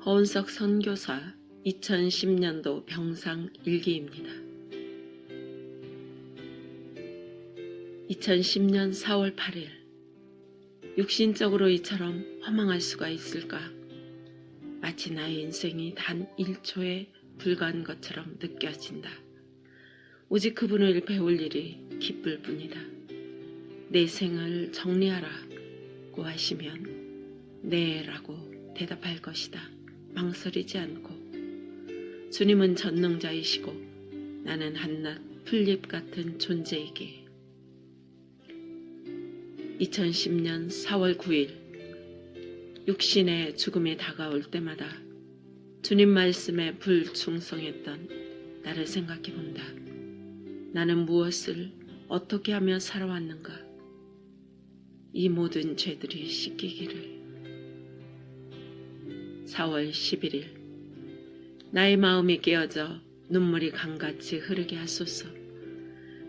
허은석 선교사 2010년도 병상 일기입니다. 2010년 4월 8일 육신적으로 이처럼 허망할 수가 있을까? 마치 나의 인생이 단 1초에 불과한 것처럼 느껴진다. 오직 그분을 배울 일이 기쁠 뿐이다. 내 생을 정리하라고 하시면 네 라고 대답할 것이다. 망설이지 않고. 주님은 전능자이시고 나는 한낱 풀잎 같은 존재이기에. 2010년 4월 9일 육신의 죽음이 다가올 때마다 주님 말씀에 불충성했던 나를 생각해 본다. 나는 무엇을 어떻게 하며 살아왔는가? 이 모든 죄들이 씻기기를. 4월 11일 나의 마음이 깨어져 눈물이 강같이 흐르게 하소서.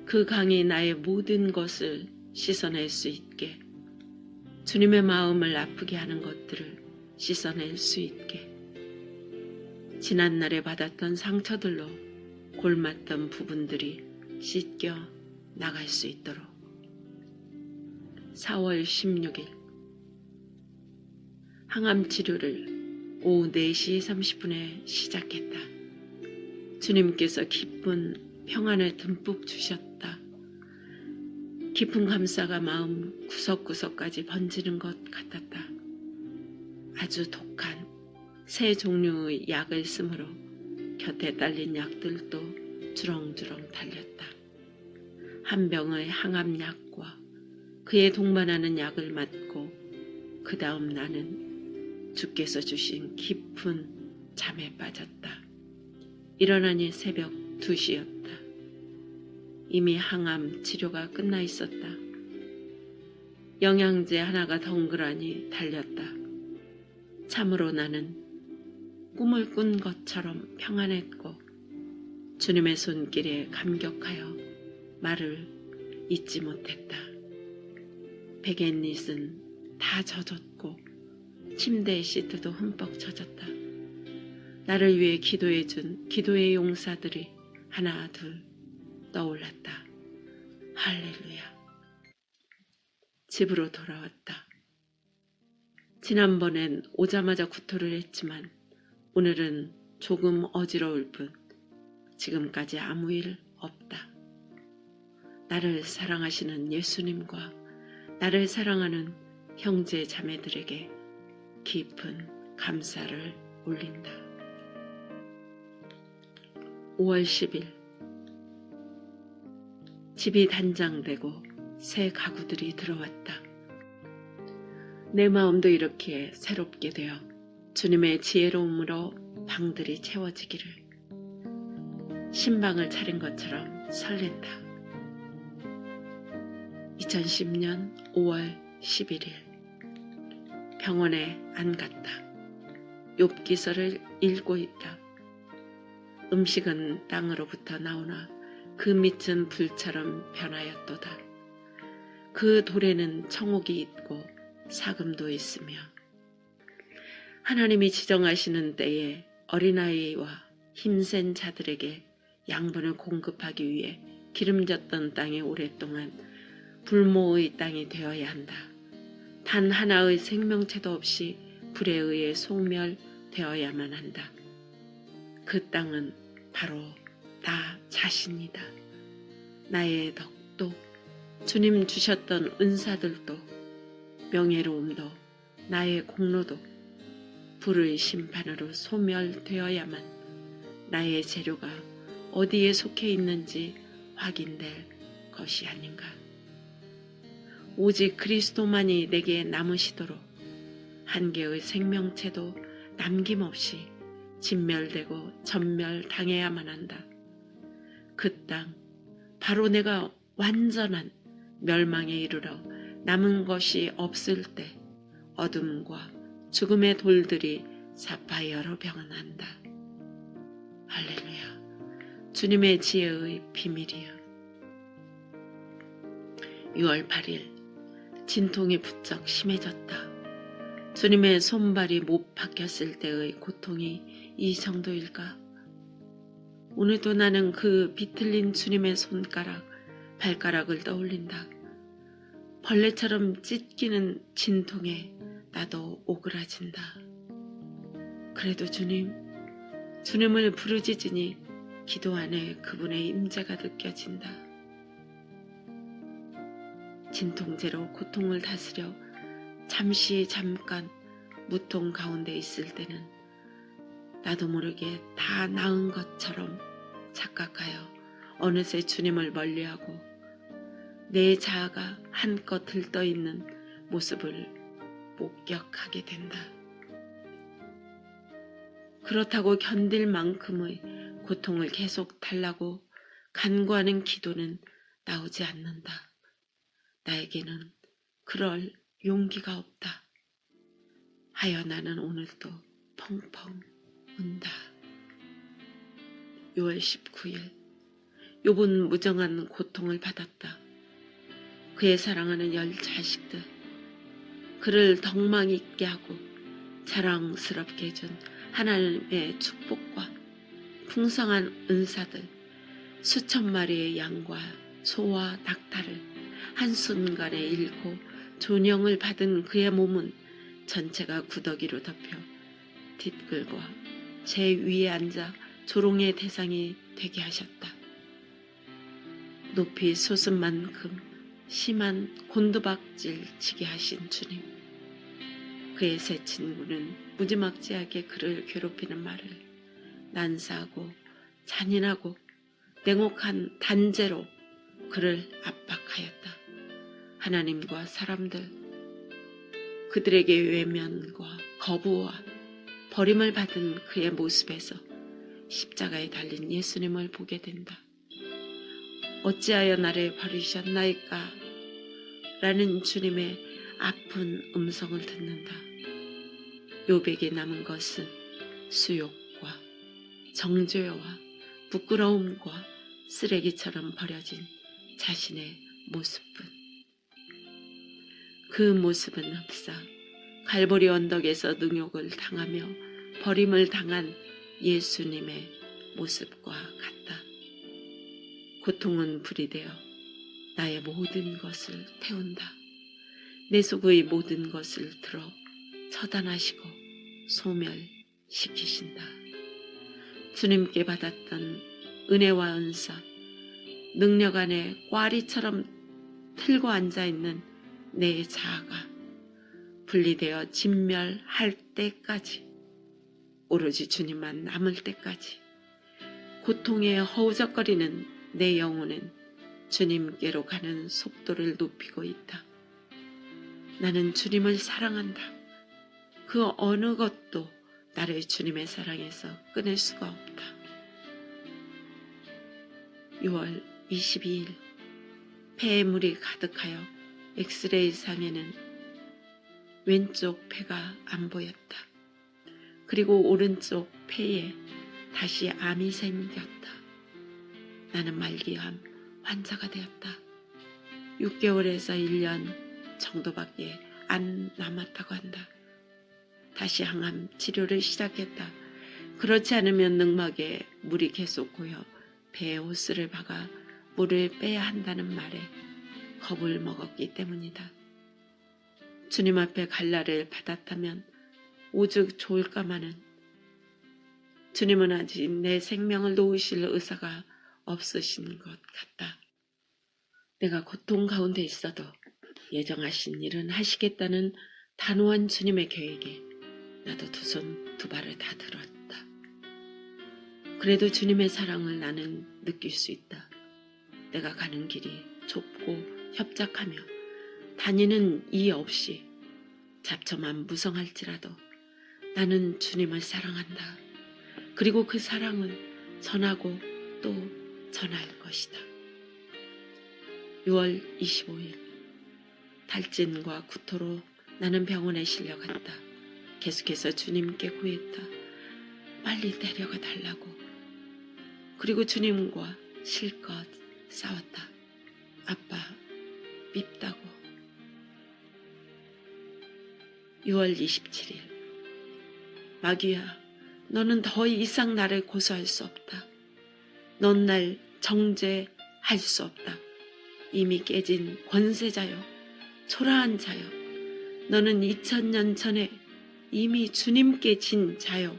그 강이 나의 모든 것을 씻어낼 수 있게, 주님의 마음을 아프게 하는 것들을 씻어낼 수 있게, 지난날에 받았던 상처들로 골맞던 부분들이 씻겨 나갈 수 있도록. 4월 16일 항암 치료를 오후 4시 30분에 시작했다. 주님께서 기쁜 평안을 듬뿍 주셨다. 깊은 감사가 마음 구석구석까지 번지는 것 같았다. 아주 독한 세 종류의 약을 쓰므로 곁에 딸린 약들도 주렁주렁 달렸다. 한 병의 항암약과 그에 동반하는 약을 맞고 그 다음 나는 주께서 주신 깊은 잠에 빠졌다. 일어나니 새벽 2시였다. 이미 항암 치료가 끝나 있었다. 영양제 하나가 덩그러니 달렸다. 참으로 나는 꿈을 꾼 것처럼 평안했고 주님의 손길에 감격하여 말을 잇지 못했다. 베갯닛은 다 젖었고 침대의 시트도 흠뻑 젖었다. 나를 위해 기도해준 기도의 용사들이 하나 둘 떠올랐다. 할렐루야. 집으로 돌아왔다. 지난번엔 오자마자 구토를 했지만 오늘은 조금 어지러울 뿐 지금까지 아무 일 없다. 나를 사랑하시는 예수님과 나를 사랑하는 형제 자매들에게 깊은 감사를 올린다. 5월 10일 집이 단장되고 새 가구들이 들어왔다. 내 마음도 이렇게 새롭게 되어 주님의 지혜로움으로 방들이 채워지기를. 신방을 차린 것처럼 설렌다. 2010년 5월 11일 병원에 안 갔다. 욥기서를 읽고 있다. 음식은 땅으로부터 나오나 그 밑은 불처럼 변하였도다. 그 돌에는 청옥이 있고 사금도 있으며 하나님이 지정하시는 때에 어린아이와 힘센 자들에게 양분을 공급하기 위해 기름졌던 땅이 오랫동안 불모의 땅이 되어야 한다. 단 하나의 생명체도 없이 불에 의해 소멸되어야만 한다. 그 땅은 바로 나 자신이다. 나의 덕도 주님 주셨던 은사들도 명예로움도 나의 공로도 불의 심판으로 소멸되어야만 나의 재료가 어디에 속해 있는지 확인될 것이 아닌가. 오직 그리스도만이 내게 남으시도록 한 개의 생명체도 남김없이 진멸되고 전멸당해야만 한다. 그 땅, 바로 내가 완전한 멸망에 이르러 남은 것이 없을 때 어둠과 죽음의 돌들이 사파이어로 변한다. 할렐루야. 주님의 지혜의 비밀이여. 6월 8일 진통이 부쩍 심해졌다. 주님의 손발이 못 박혔을 때의 고통이 이 정도일까? 오늘도 나는 그 비틀린 주님의 손가락, 발가락을 떠올린다. 벌레처럼 찢기는 진통에 나도 오그라진다. 그래도 주님을 부르짖으니 기도 안에 그분의 임재가 느껴진다. 진통제로 고통을 다스려 잠깐 무통 가운데 있을 때는 나도 모르게 다 나은 것처럼 착각하여 어느새 주님을 멀리하고 내 자아가 한껏 들떠있는 모습을 목격하게 된다. 그렇다고 견딜 만큼의 고통을 계속 달라고 간구하는 기도는 나오지 않는다. 나에게는 그럴 용기가 없다. 하여 나는 오늘도 펑펑 운다. 6월 19일 욥은 무정한 고통을 받았다. 그의 사랑하는 10 자식들, 그를 덕망 있게 하고 자랑스럽게 해준 하나님의 축복과 풍성한 은사들, 수천 마리의 양과 소와 닭탈을 한순간에 잃고 존영을 받은 그의 몸은 전체가 구더기로 덮여 뒷글과 제 위에 앉아 조롱의 대상이 되게 하셨다. 높이 솟은 만큼 심한 곤두박질 치게 하신 주님. 그의 새 친구는 무지막지하게 그를 괴롭히는 말을 난사하고 잔인하고 냉혹한 단죄로 그를 압박하였다. 하나님과 사람들, 그들에게 외면과 거부와 버림을 받은 그의 모습에서 십자가에 달린 예수님을 보게 된다. 어찌하여 나를 버리셨나이까? 라는 주님의 아픈 음성을 듣는다. 욥에게 남은 것은 수욕과 정죄와 부끄러움과 쓰레기처럼 버려진 자신의 모습뿐. 그 모습은 흡사 갈보리 언덕에서 능욕을 당하며 버림을 당한 예수님의 모습과 같다. 고통은 불이 되어 나의 모든 것을 태운다. 내 속의 모든 것을 들어 처단하시고 소멸시키신다. 주님께 받았던 은혜와 은사, 능력 안에 꽈리처럼 틀고 앉아있는 내 자아가 분리되어 진멸할 때까지, 오로지 주님만 남을 때까지 고통에 허우적거리는 내 영혼은 주님께로 가는 속도를 높이고 있다. 나는 주님을 사랑한다. 그 어느 것도 나를 주님의 사랑에서 끊을 수가 없다. 6월 22일 폐에 물이 가득하여 엑스레이 상에는 왼쪽 폐가 안 보였다. 그리고 오른쪽 폐에 다시 암이 생겼다. 나는 말기암 환자가 되었다. 6개월에서 1년 정도밖에 안 남았다고 한다. 다시 항암 치료를 시작했다. 그렇지 않으면 늑막에 물이 계속 고여 배에 호스를 박아 물을 빼야 한다는 말에 겁을 먹었기 때문이다. 주님 앞에 갈라를 받았다면 오죽 좋을까마는 주님은 아직 내 생명을 놓으실 의사가 없으신 것 같다. 내가 고통 가운데 있어도 예정하신 일은 하시겠다는 단호한 주님의 계획에 나도 두 손 두 발을 다 들었다. 그래도 주님의 사랑을 나는 느낄 수 있다. 내가 가는 길이 좁고 협착하며 다니는 이 없이 잡초만 무성할지라도 나는 주님을 사랑한다. 그리고 그 사랑을 전하고 또 전할 것이다. 6월 25일 달진과 구토로 나는 병원에 실려갔다. 계속해서 주님께 구했다. 빨리 데려가 달라고. 그리고 주님과 실컷 싸웠다. 아빠 밉다고. 6월 27일. 마귀야, 너는 더 이상 나를 고소할 수 없다. 넌 날 정죄할 수 없다. 이미 깨진 권세자여, 초라한 자여, 너는 2000년 전에 이미 주님께 진 자여,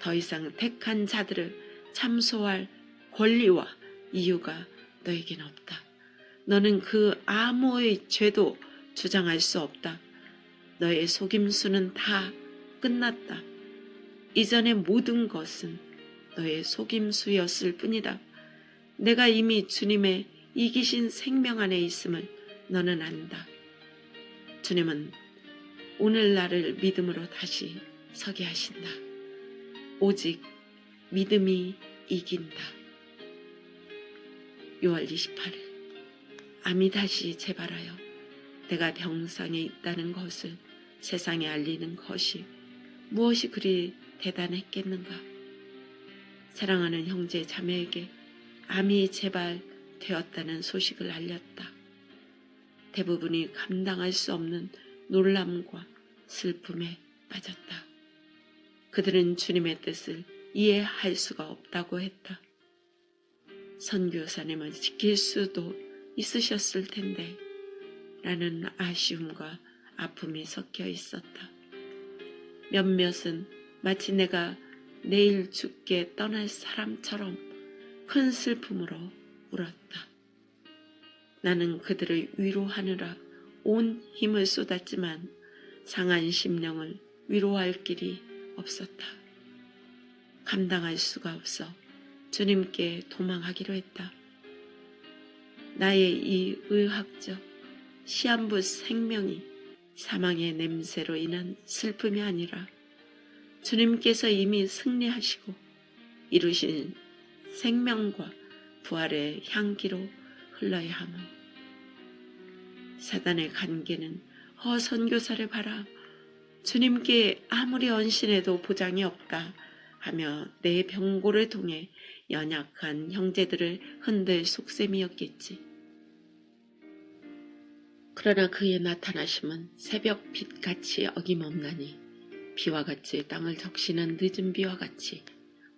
더 이상 택한 자들을 참소할 권리와 이유가 너에겐 없다. 너는 그 아무의 죄도 주장할 수 없다. 너의 속임수는 다 끝났다. 이전의 모든 것은 너의 속임수였을 뿐이다. 내가 이미 주님의 이기신 생명 안에 있음을 너는 안다. 주님은 오늘 나를 믿음으로 다시 서게 하신다. 오직 믿음이 이긴다. 6월 28일. 암이 다시 재발하여 내가 병상에 있다는 것을 세상에 알리는 것이 무엇이 그리 대단했겠는가. 사랑하는 형제 자매에게 암이 재발되었다는 소식을 알렸다. 대부분이 감당할 수 없는 놀람과 슬픔에 빠졌다. 그들은 주님의 뜻을 이해할 수가 없다고 했다. 선교사님을 지킬 수도 있으셨을 텐데 라는 아쉬움과 아픔이 섞여 있었다. 몇몇은 마치 내가 내일 죽게 떠날 사람처럼 큰 슬픔으로 울었다. 나는 그들을 위로하느라 온 힘을 쏟았지만 상한 심령을 위로할 길이 없었다. 감당할 수가 없어 주님께 도망하기로 했다. 나의 이 의학적 시한부 생명이 사망의 냄새로 인한 슬픔이 아니라 주님께서 이미 승리하시고 이루신 생명과 부활의 향기로 흘러야 함을. 사단의 간계는 선교사를 바라 주님께 아무리 언신해도 보장이 없다 하며 내 병고를 통해 연약한 형제들을 흔들 속셈이었겠지. 그러나 그의 나타나심은 새벽 빛같이 어김없나니 비와 같이 땅을 적시는 늦은 비와 같이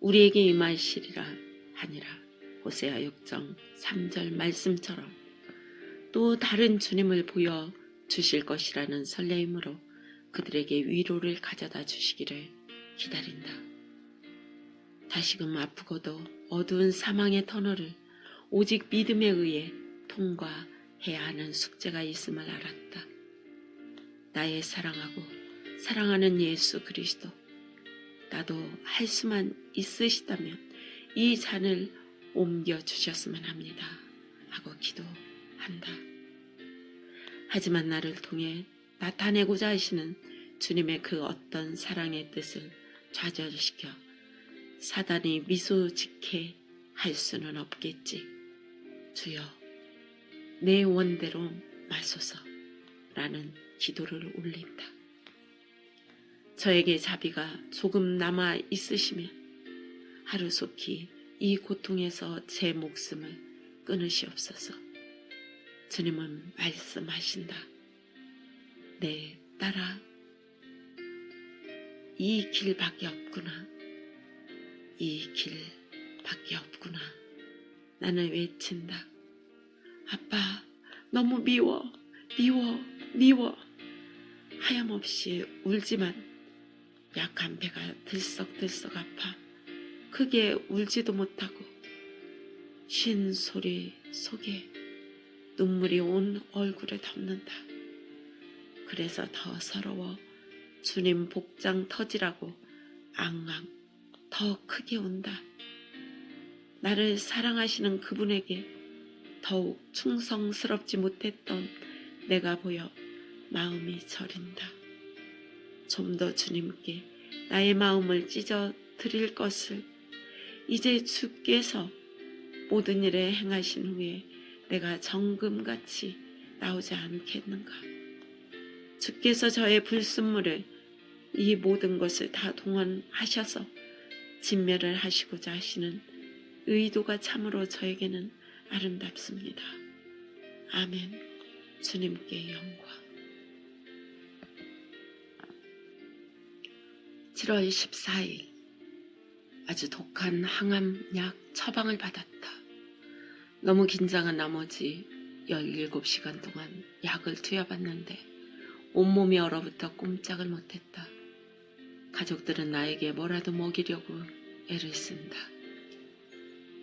우리에게 임하시리라 하니라. 호세아 6장 3절 말씀처럼 또 다른 주님을 보여 주실 것이라는 설레임으로 그들에게 위로를 가져다 주시기를 기다린다. 다시금 아프고도 어두운 사망의 터널을 오직 믿음에 의해 통과해야 하는 숙제가 있음을 알았다. 나의 사랑하고 사랑하는 예수 그리스도, 나도 할 수만 있으시다면 이 잔을 옮겨주셨으면 합니다 하고 기도한다. 하지만 나를 통해 나타내고자 하시는 주님의 그 어떤 사랑의 뜻을 좌절시켜 사단이 미소 짓게 할 수는 없겠지. 주여, 내 원대로 마소서 라는 기도를 올린다. 저에게 자비가 조금 남아 있으시면 하루속히 이 고통에서 제 목숨을 끊으시옵소서. 주님은 말씀하신다. 내 딸아, 이 길밖에 없구나. 이 길밖에 없구나. 나는 외친다. 아빠, 너무 미워. 하염없이 울지만 약한 배가 들썩들썩 아파 크게 울지도 못하고 쉰 소리 속에 눈물이 온 얼굴에 덮는다. 그래서 더 서러워 주님 복장 터지라고 앙앙 더 크게 운다. 나를 사랑하시는 그분에게 더욱 충성스럽지 못했던 내가 보여 마음이 저린다. 좀 더 주님께 나의 마음을 찢어 드릴 것을 이제 주께서 모든 일에 행하신 후에 내가 정금같이 나오지 않겠는가. 주께서 저의 불순물을 이 모든 것을 다 동원하셔서 진멸을 하시고자 하시는 의도가 참으로 저에게는 아름답습니다. 아멘. 주님께 영광. 7월 14일 아주 독한 항암약 처방을 받았다. 너무 긴장한 나머지 17시간 동안 약을 투여받는데 온몸이 얼어붙어 꼼짝을 못했다. 가족들은 나에게 뭐라도 먹이려고 애를 쓴다.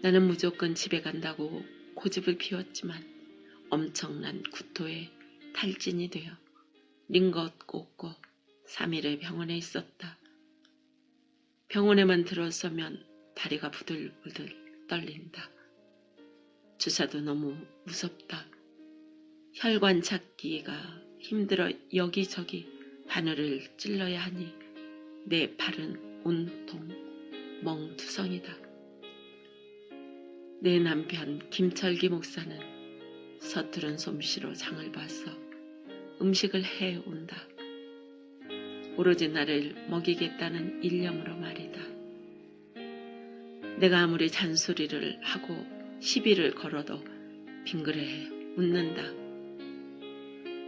나는 무조건 집에 간다고 고집을 피웠지만 엄청난 구토에 탈진이 되어 링것 꽂고 3일을 병원에 있었다. 병원에만 들어서면 다리가 부들부들 떨린다. 주사도 너무 무섭다. 혈관 찾기가 힘들어 여기저기 바늘을 찔러야 하니 내 팔은 온통 멍투성이다. 내 남편 김철기 목사는 서투른 솜씨로 장을 봐서 음식을 해온다. 오로지 나를 먹이겠다는 일념으로 말이다. 내가 아무리 잔소리를 하고 시비를 걸어도 빙그레 웃는다.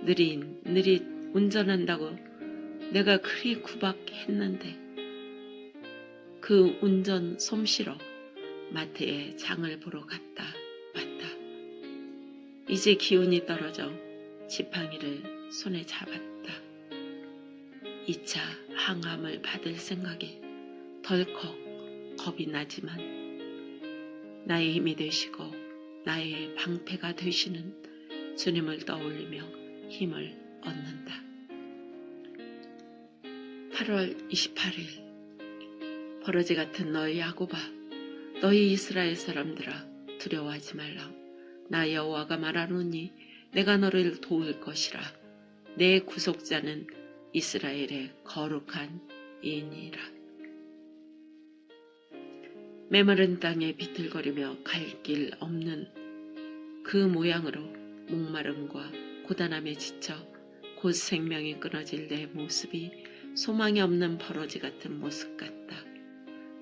느릿느릿 운전한다고 내가 그리 구박했는데 그 운전 솜씨로 마트에 장을 보러 갔다 왔다. 이제 기운이 떨어져 지팡이를 손에 잡았다. 2차 항암을 받을 생각에 덜컥 겁이 나지만 나의 힘이 되시고 나의 방패가 되시는 주님을 떠올리며 힘을 얻는다. 8월 28일 버러지 같은 너희 야곱아, 너희 이스라엘 사람들아, 두려워하지 말라. 나 여호와가 말하노니 내가 너를 도울 것이라. 내 구속자는 이스라엘의 거룩한 이인이라. 메마른 땅에 비틀거리며 갈 길 없는 그 모양으로 목마름과 고단함에 지쳐 곧 생명이 끊어질 내 모습이 소망이 없는 버러지 같은 모습 같다.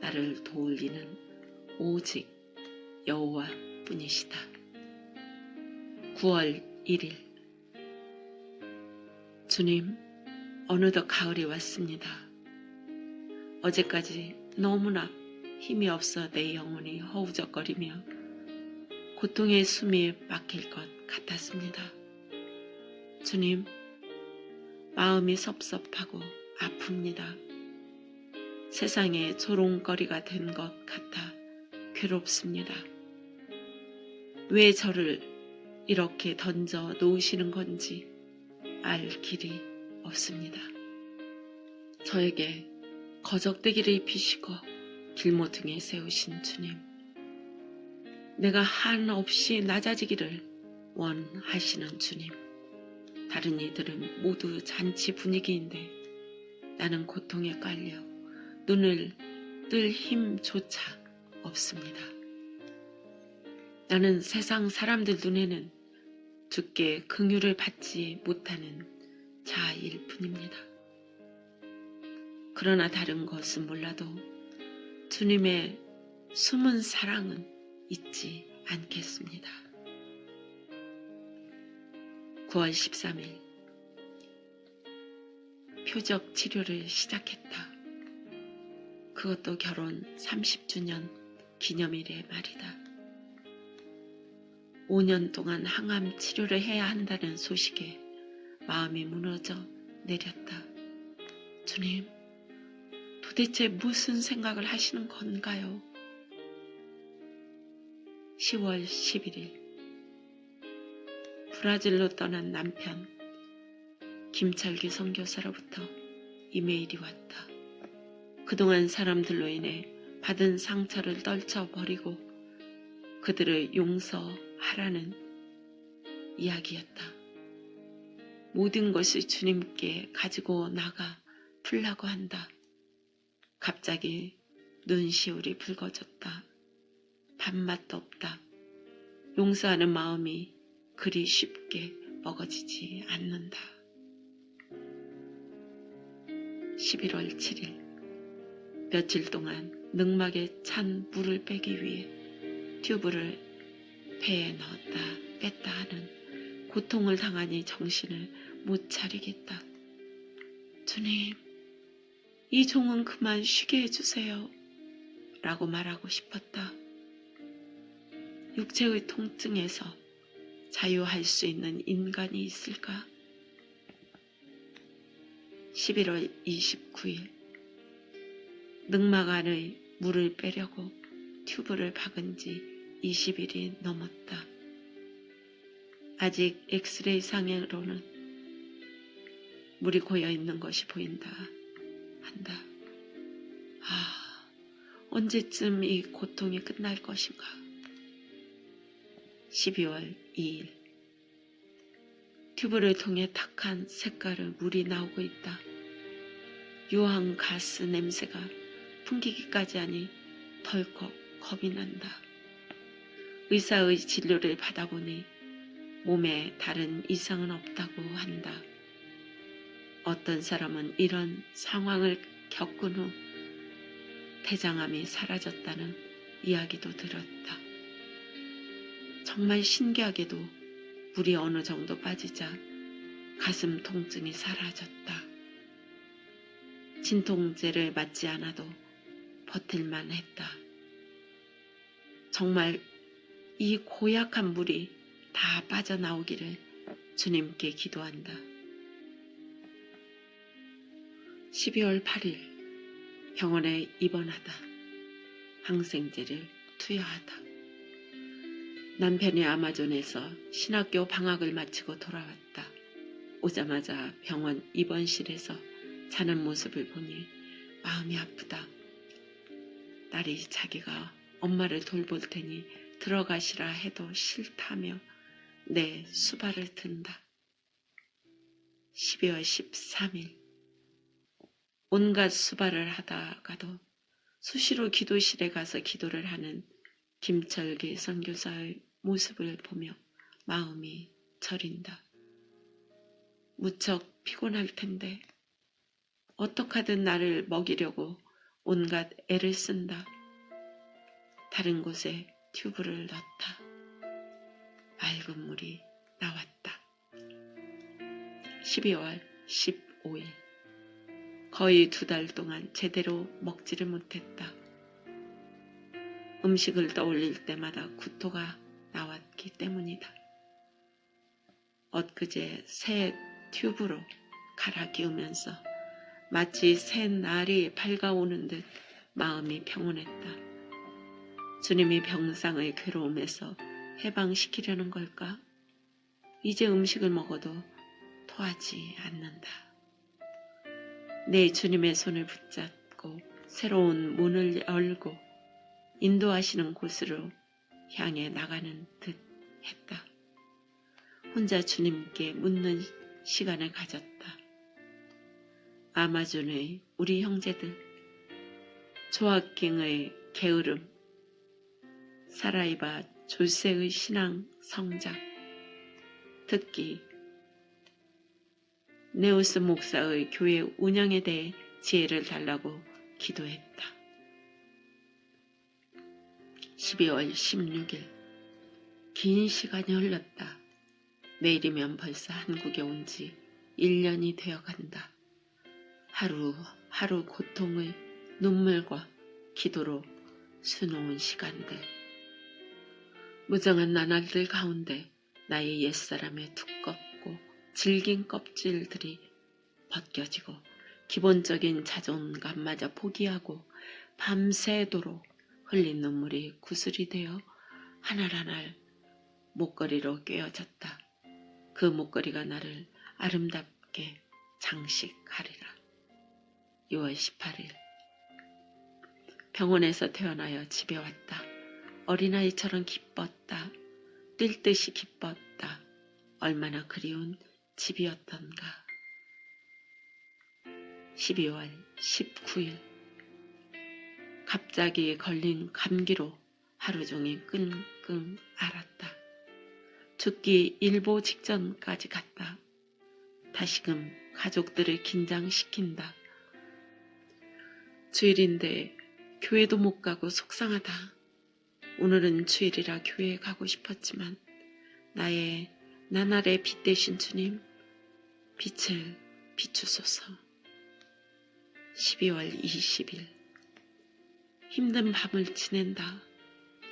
나를 도울 이는 오직 여호와 뿐이시다. 9월 1일 주님, 어느덧 가을이 왔습니다. 어제까지 너무나 힘이 없어 내 영혼이 허우적거리며 고통의 숨이 막힐 것 같았습니다. 주님, 마음이 섭섭하고 아픕니다. 세상에 조롱거리가 된 것 같아 괴롭습니다. 왜 저를 이렇게 던져 놓으시는 건지 알 길이 없습니다. 저에게 거적대기를 입히시고 길모퉁이에 세우신 주님, 내가 한없이 낮아지기를 원하시는 주님, 다른 이들은 모두 잔치 분위기인데 나는 고통에 깔려 눈을 뜰 힘조차 없습니다. 나는 세상 사람들 눈에는 주께 긍휼을 받지 못하는 자일 뿐입니다. 그러나 다른 것은 몰라도 주님의 숨은 사랑은 잊지 않겠습니다. 9월 13일 표적 치료를 시작했다. 그것도 결혼 30주년 기념일에 말이다. 5년 동안 항암 치료를 해야 한다는 소식에 마음이 무너져 내렸다. 주님, 도대체 무슨 생각을 하시는 건가요? 10월 11일 브라질로 떠난 남편 김철기 선교사로부터 이메일이 왔다. 그동안 사람들로 인해 받은 상처를 떨쳐버리고 그들을 용서하라는 이야기였다. 모든 것을 주님께 가지고 나가 풀라고 한다. 갑자기 눈시울이 붉어졌다. 밥맛도 없다. 용서하는 마음이 그리 쉽게 먹어지지 않는다. 11월 7일 며칠 동안 늑막에 찬 물을 빼기 위해 튜브를 배에 넣었다 뺐다 하는 고통을 당하니 정신을 못 차리겠다. 주님, 이 종은 그만 쉬게 해주세요. 라고 말하고 싶었다. 육체의 통증에서 자유할 수 있는 인간이 있을까? 11월 29일 늑막 안의 물을 빼려고 튜브를 박은 지 20일이 넘었다. 아직 엑스레이 상으로는 물이 고여 있는 것이 보인다 한다. 언제쯤 이 고통이 끝날 것인가? 12월 2일 튜브를 통해 탁한 색깔의 물이 나오고 있다. 유황 가스 냄새가 풍기기까지 하니 덜컥 겁이 난다. 의사의 진료를 받아보니 몸에 다른 이상은 없다고 한다. 어떤 사람은 이런 상황을 겪은 후 대장암이 사라졌다는 이야기도 들었다. 정말 신기하게도 물이 어느 정도 빠지자 가슴 통증이 사라졌다. 진통제를 맞지 않아도 버틸만 했다. 정말 이 고약한 물이 다 빠져나오기를 주님께 기도한다. 12월 8일 병원에 입원하다. 항생제를 투여하다. 남편이 아마존에서 신학교 방학을 마치고 돌아왔다. 오자마자 병원 입원실에서 자는 모습을 보니 마음이 아프다. 딸이 자기가 엄마를 돌볼 테니 들어가시라 해도 싫다며 내 수발을 든다. 12월 13일 온갖 수발을 하다가도 수시로 기도실에 가서 기도를 하는 김철기 선교사의 모습을 보며 마음이 저린다. 무척 피곤할 텐데 어떡하든 나를 먹이려고 온갖 애를 쓴다. 다른 곳에 튜브를 넣다. 맑은 물이 나왔다. 12월 15일 거의 2달 동안 제대로 먹지를 못했다. 음식을 떠올릴 때마다 구토가 나왔기 때문이다. 엊그제 새 튜브로 갈아 끼우면서 마치 새 날이 밝아오는 듯 마음이 평온했다. 주님이 병상의 괴로움에서 해방시키려는 걸까? 이제 음식을 먹어도 토하지 않는다. 내 주님의 손을 붙잡고 새로운 문을 열고 인도하시는 곳으로 향해 나가는 듯 했다. 혼자 주님께 묻는 시간을 가졌다. 아마존의 우리 형제들, 조아킹의 게으름, 사라이바 조세의 신앙 성장, 특히 네오스 목사의 교회 운영에 대해 지혜를 달라고 기도했다. 12월 16일 긴 시간이 흘렀다. 내일이면 벌써 한국에 온 지 1년이 되어간다. 하루 고통의 눈물과 기도로 수놓은 시간들. 무정한 나날들 가운데 나의 옛사람의 두껍고 질긴 껍질들이 벗겨지고 기본적인 자존감마저 포기하고 밤새도록 흘린 눈물이 구슬이 되어 하나하나 목걸이로 꿰어졌다. 그 목걸이가 나를 아름답게 장식하리라. 6월 18일 병원에서 퇴원하여 집에 왔다. 어린아이처럼 기뻤다. 뛸 듯이 기뻤다. 얼마나 그리운 집이었던가. 12월 19일 갑자기 걸린 감기로 하루 종일 끙끙 앓았다. 죽기 일보 직전까지 갔다. 다시금 가족들을 긴장시킨다. 주일인데 교회도 못 가고 속상하다. 오늘은 주일이라 교회에 가고 싶었지만 나의 나날의 빛 되신 주님, 빛을 비추소서. 12월 20일. 힘든 밤을 지낸다.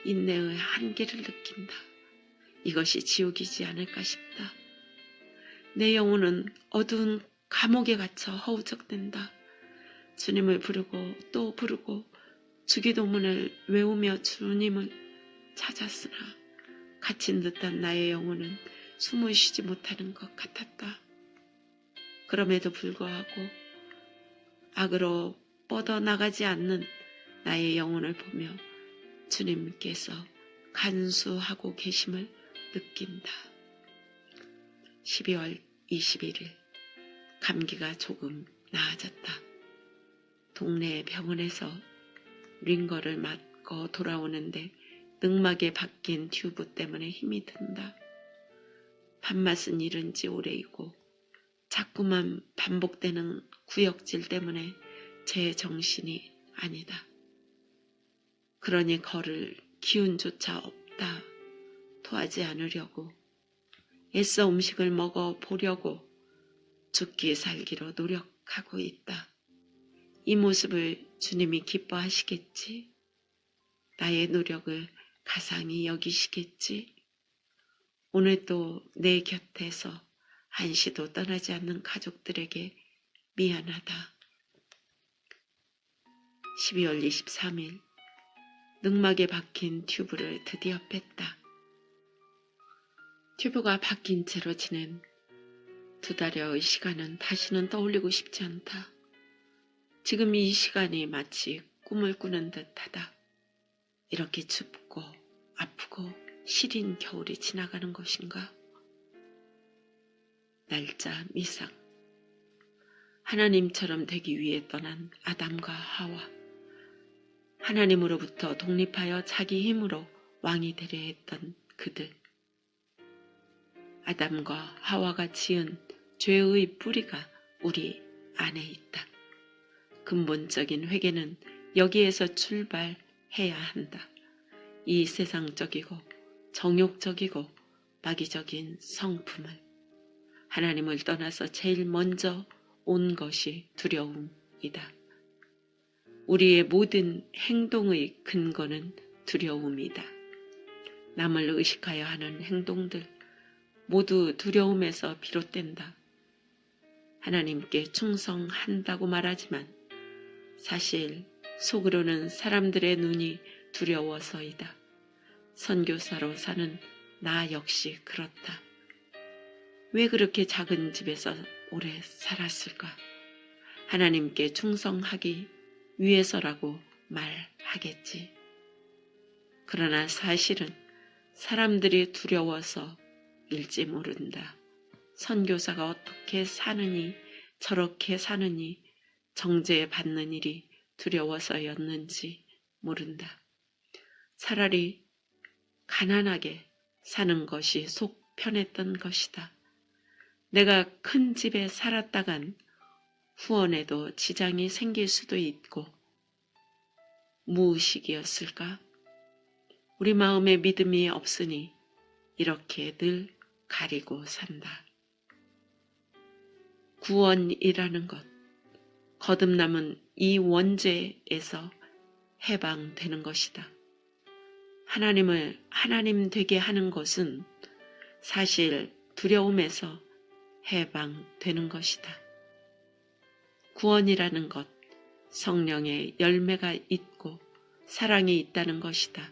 인내의 한계를 느낀다. 이것이 지옥이지 않을까 싶다. 내 영혼은 어두운 감옥에 갇혀 허우적댄다. 주님을 부르고 또 부르고 주기도문을 외우며 주님을 찾았으나 갇힌 듯한 나의 영혼은 숨을 쉬지 못하는 것 같았다. 그럼에도 불구하고 악으로 뻗어나가지 않는 나의 영혼을 보며 주님께서 간수하고 계심을 느낀다. 12월 21일. 감기가 조금 나아졌다. 동네 병원에서 링거를 맞고 돌아오는데 늑막에 박힌 튜브 때문에 힘이 든다. 밥맛은 잃은 지 오래이고 자꾸만 반복되는 구역질 때문에 제 정신이 아니다. 그러니 걸을 기운조차 없다. 토하지 않으려고 애써 음식을 먹어보려고 죽기 살기로 노력하고 있다. 이 모습을 주님이 기뻐하시겠지? 나의 노력을 가상히 여기시겠지? 오늘도 내 곁에서 한시도 떠나지 않는 가족들에게 미안하다. 12월 23일. 늑막에 박힌 튜브를 드디어 뺐다. 튜브가 박힌 채로 지낸 2달여의 시간은 다시는 떠올리고 싶지 않다. 지금 이 시간이 마치 꿈을 꾸는 듯하다. 이렇게 춥고 아프고 시린 겨울이 지나가는 것인가? 날짜 미상. 하나님처럼 되기 위해 떠난 아담과 하와. 하나님으로부터 독립하여 자기 힘으로 왕이 되려 했던 그들. 아담과 하와가 지은 죄의 뿌리가 우리 안에 있다. 근본적인 회개는 여기에서 출발해야 한다. 이 세상적이고 정욕적이고 마귀적인 성품을 하나님을 떠나서 제일 먼저 온 것이 두려움이다. 우리의 모든 행동의 근거는 두려움이다. 남을 의식하여 하는 행동들 모두 두려움에서 비롯된다. 하나님께 충성한다고 말하지만 사실 속으로는 사람들의 눈이 두려워서이다. 선교사로 사는 나 역시 그렇다. 왜 그렇게 작은 집에서 오래 살았을까? 하나님께 충성하기 위해서라고 말하겠지. 그러나 사실은 사람들이 두려워서일지 모른다. 선교사가 어떻게 사느니 저렇게 사느니 정죄받는 일이 두려워서였는지 모른다. 차라리 가난하게 사는 것이 속 편했던 것이다. 내가 큰 집에 살았다간 후원에도 지장이 생길 수도 있고 무의식이었을까? 우리 마음에 믿음이 없으니 이렇게 늘 가리고 산다. 구원이라는 것, 거듭남은 이 원죄에서 해방되는 것이다. 하나님을 하나님 되게 하는 것은 사실 두려움에서 해방되는 것이다. 구원이라는 것, 성령의 열매가 있고 사랑이 있다는 것이다.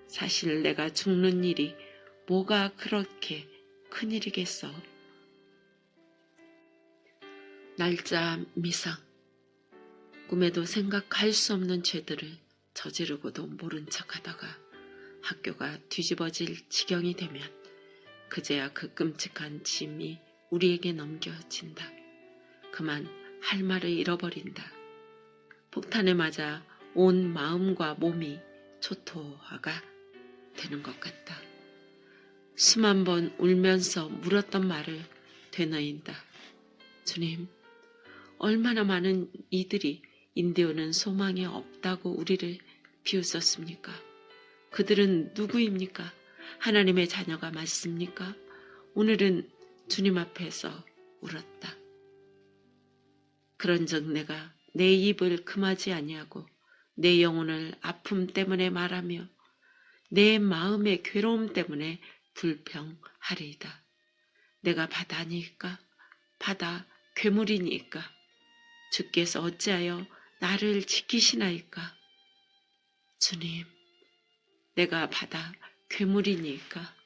사실 내가 죽는 일이 뭐가 그렇게 큰일이겠어. 날짜 미상. 꿈에도 생각할 수 없는 죄들을 저지르고도 모른 척하다가 학교가 뒤집어질 지경이 되면 그제야 그 끔찍한 짐이 우리에게 넘겨진다. 그만 할 말을 잃어버린다. 폭탄에 맞아 온 마음과 몸이 초토화가 되는 것 같다. 수만 번 울면서 물었던 말을 되뇌인다. 주님, 얼마나 많은 이들이 인디오는 소망이 없다고 우리를 비웃었습니까? 그들은 누구입니까? 하나님의 자녀가 맞습니까? 오늘은 주님 앞에서 울었다. 그런즉 내가 내 입을 금하지 아니하고 내 영혼을 아픔 때문에 말하며 내 마음의 괴로움 때문에 불평하리이다. 내가 바다니까 바다 괴물이니까 주께서 어찌하여 나를 지키시나이까. 주님, 내가 바다 괴물이니까